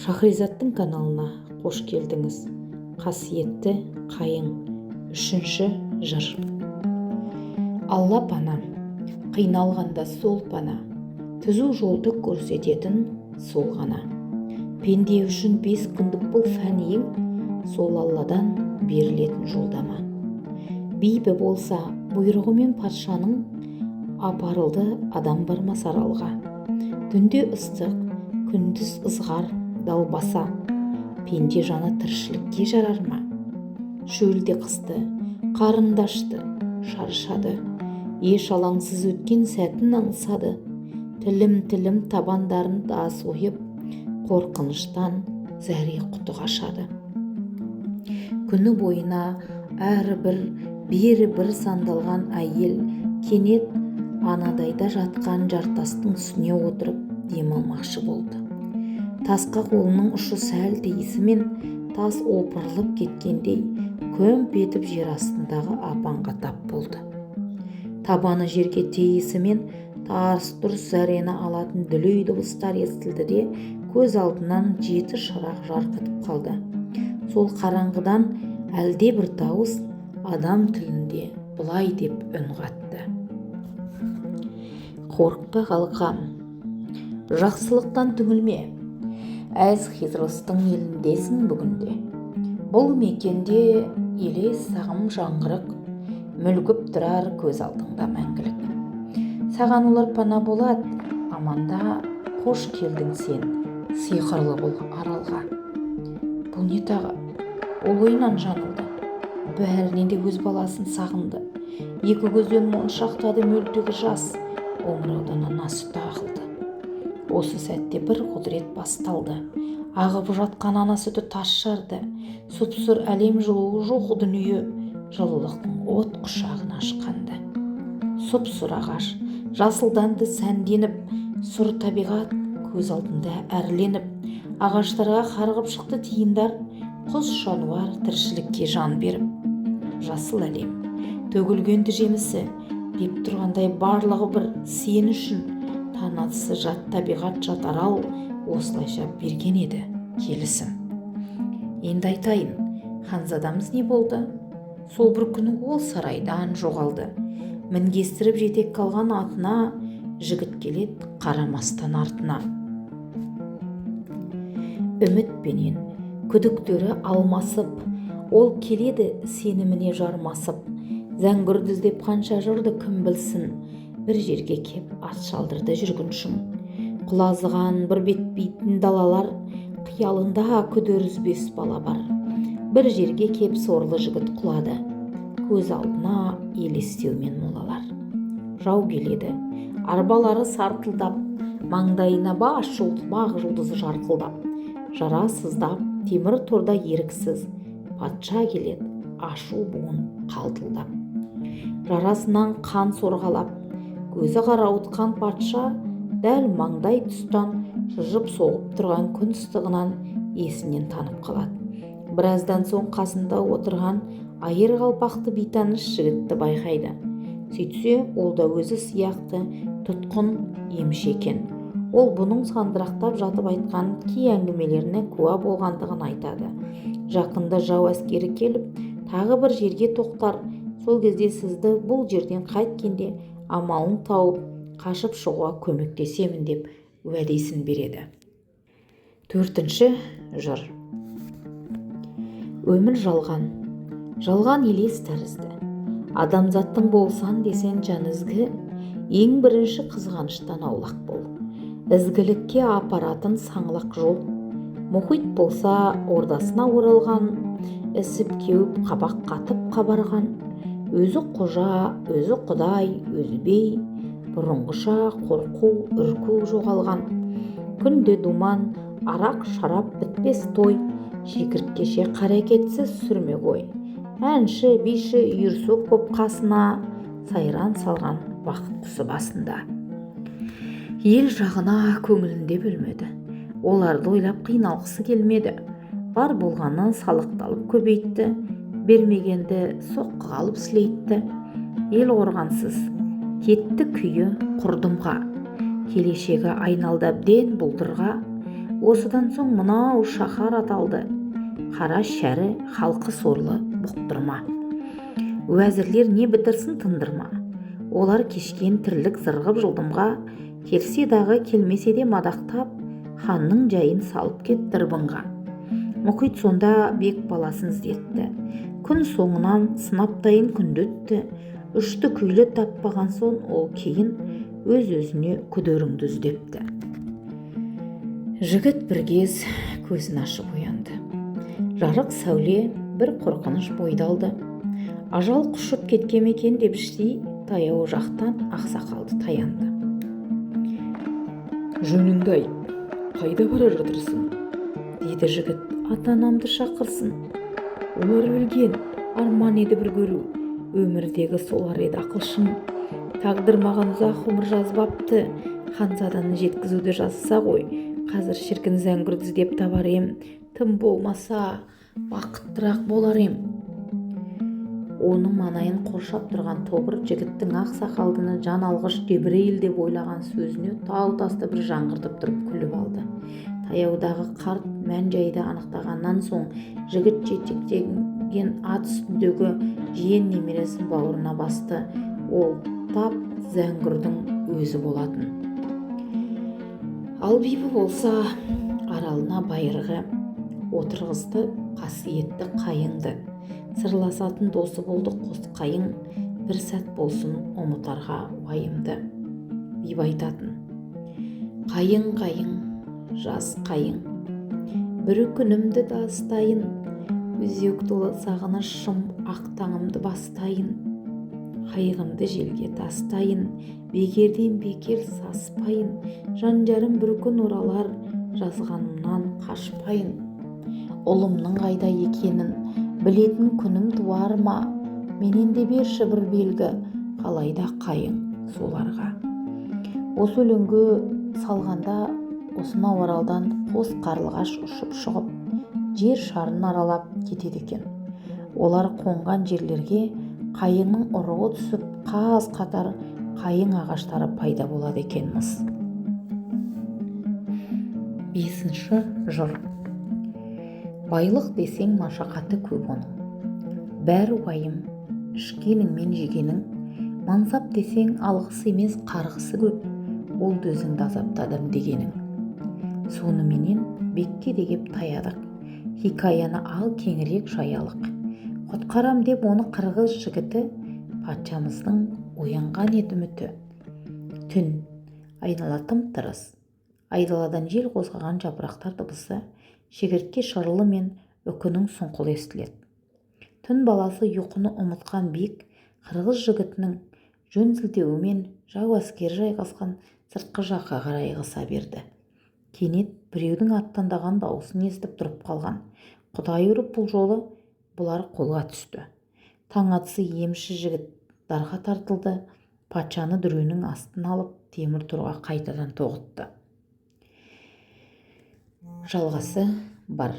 Шахризаттың каналына қош келдіңіз. Қасиетті қайың 3-ші жыр. Алла пана, қиналғанда сол пана, түзу жолды көрсететін сол ғана. Пенде үшін 5 күндік бұл фәниің, сол Алладан берілетін жолдама. Бейбі болса бұйрығымен патшаның, апарылды адам бармас аралға. Түнде ыстық, күндіз ызғар далбаса, пенде жаны тіршілікке жарар ма? Шөлде қысты, қарындашты, шаршады, еш алаңсыз өткен сәтін аңсады. Тілім табандарын да сойып, қорқыныштан зәре құты қашады. Күні бойына бері бір сандалған әйел кенет анадайда жатқан жартастың үстіне отырып дем алмақшы болды. Тасқа қолының ұшы сәл тиісімен тас опырылып кеткендей көмп етіп жер астындағы апанға тап болды. Табаны жерге тиісімен тарс-тұрс зәрені алатын дүлей дыбыстар естілді де көз алдынан 7 шырақ жарқытып қалды. Сол қараңғыдан әлде бір дауыс адам тілінде бұлай деп үн қатты. Қорықпа қалқам, жақсылықтан түңілме, әз Хизростың еліндесің бүгінде. Бұл мекенде елес сағым жаңғырық, мүлгіп тұрар көз алдыңда мәңгілік. Саған олар пана болады, аманда қош келдің сен, сиқырлы бұл аралға. Бұл не тағы? Ол ойынан жаңылды, бәрінен де өз баласын сағынды. Екі көзден моншақтады мөлтегі жас, омыраудан ана сүті ағылды. Осы сәтте бір құдірет басталды. Ағып жатқан ана сүті тас жарды. Сұп-сұр әлем жылуы жоқ дүние, жылылықтың от құшағын ашқанды. Сұп-сұр ағаш, жасылданды сәнденіп, сұр табиғат көз алдында әрленіп, ағаштарға қарғып шықты тиындар, құс жануар тіршілікке жан беріп. Жасыл әлем, төгілгенді жемісі, деп тұрғандай барлығы бір сен үшін, танасы жат табиғат жат арал, осылайша берген еді келісім. Енді айтайын, ханзадамыз не болды? Сол бір күні ол сарайдан жоғалды. Мінгестіріп жетек қалған атына, жігіт келет қарамастан артына. Үмітпенен күдіктері алмасып, ол келеді сеніміне жармасып. Зәңгүрді іздеп қанша жырды кім білсін, бір жерге кеп ат шалдырды жүргіншім. Құлазыған бір бетпейтін далалар, қиялында күдер үзбес бала бар. Бір жерге кеп сорлы жігіт құлады, көз алдына елестеумен молалар. Жау келеді, арбалары сартылдап, маңдайына бақ жұлдызы жарқылдап. Жара сыздап, темір торда еріксіз, патша келеді, ашу буын қалтылдап. Жарасынан қан сорғалап, көзі қарауытқан патша дәл маңдай тұстан жыжып соғып тұрған күн ыстығынан есінен танып қалады. Біраздан соң қасында отырған айыр қалпақты бейтаныс жігітті байқайды. Сөйтсе, ол да өзі сияқты тұтқын емші екен. Ол бұның сандырақтап жатып айтқан кей әңгімелеріне куә болғандығын айтады. Жақында жау әскері келіп, тағы бір жерге тоқтар. Сол кезде сізді бұл жерден қайткенде амалын тауып, қашып шығуға көмектесемін деп уәдесін береді. 4-ші жыр. Өмір жалған елес тәрізді. Адамзаттың болсан десен жан ізгі, ең бірінші қызғаныштан аулақ бол. Ізгілікке апаратын саңлақ жол. Мұхит болса ордасына оралған, ісіп кеуіп қабақ қатып қабарған. Өзі қожа, өзі құдай, өзі бей, бұрынғыша қорқу, үрку жоғалған. Күнде думан, арақ шарап бітпес той, шекірткеше қарекетсіз сүрме қой. Әнші, биші үйірсөк боп қасына, сайран салған бақыт құсы басында. Ел жағына көңілінде бөлмеді, оларды ойлап қиналғысы келмеді. Бар болғаннан салықталып көбейтті, бермегенді соққы қалып сілейтті. Ел қорғансыз, кетті күйі құрдымға, келешегі айналды әбден бұлдырға. осыдан соң мынау шаһар аталды. Қара шәрі халқы сорлы бұқтырма. Уәзірлер не бітірсін тындырма. Олар кешкен тірлік зырғып жылдымға, келсе дағы келмесе де мадақтап, ханның жайын салып кетті ырбыңға. Мұхит сонда бек баласын іздетті. Күн соңынан сынаптайын күнді өтті. Үшті күйлі таппаған соң ол кейін өз-өзіне күдеріңді іздепті. Жігіт бір кез көзін ашып оянды. Жарық сәуле бір қорқыныш бойды алды. Ажал құшып кеткен екен деп іштей таяу жақтан ақсақалды таянды. Жөніңді айт, қайда бара жатырсың? Деді жігіт, ата-анамды шақырсын. Олар өлген, Арман еді бір көру, өмірдегі солар еді ақылшым. Тағдыр маған ұзақ ғұмыр жазбапты, ханзаданы жеткізуді жазса ғой. Қазір шіркін зәңгірді іздеп табар ем, тым болмаса бақыттырақ болар ем. Оның манайын қоршап тұрған тобыр жігіттің ақ сақалдыны жан алғыш Дебірейіл деп ойлаған сөзіне тау тасты бір жаңғыртып тұрып күліп алды. Таяудағы қарт мән жайды анықтағаннан соң жігіт жетектеген ат үстіндегі жиен немересін бауырына басты. Ол тап зәңгірдің өзі болатын. Ал бибі болса аралына байырғы отырғызды қасиетті қайыңды. Сырласатын досы болды қос қайың, бір сәт болсын ұмытарға уайымды. Бибі айтатын: қайың қайың, жас қайың, бір күнімді дастайын, өзек толы сағынышым ақ таңымды бастайын. Қайығымды желге тастайын, бекерден бекер саспайын, жан жарым бір күн оралар, жазғанымнан қашпайын. Ұлымның қайда екенін білетін күнім туар ма, менен де берші бір белгі, қалайда қайың соларға. Осы өлеңге салғанда осынау аралдан қос қарлығаш ұшып шығып, жер шарын аралап кетеді екен. Олар қонған жерлерге қайыңның ұрығы түсіп, қаз қатар қайың ағаштары пайда болады екен-міс. 5-ші жыр. Байлық десең машақаты көп оның, бәрі уайым, ішкенің мен жегенің. Мансап десең алғысы емес қарғысы көп, ол дөзіңді азаптадым дегенің. Соныменен бекке дегеп таядық, хикаяны ал кеңірек жаялық. Құтқарам деп оны қырғыз жігіті, патшамыздың оянған еді үміті. Түн, айнала тым-тырыс, айдаладан жел қозғаған жапырақтар дыбысы, шегіртке шырылы мен үкінің сұңқылы естіледі. Түн баласы ұйқыны ұмытқан биік қырғыз жігітінің жөн сілтеуімен жау әскері жайғасқан сыртқы жаққа қарай ығыса берді. Кенет біреудің аттандаған дауысын естіп тұрып қалған. Құдай ұрып бұл жолы бұлар қолға түсті. Таң атысы емші жігіт дарға тартылды, патшаны дүренің астын алып темір торға қайтадан тоғытты. Жалғасы бар.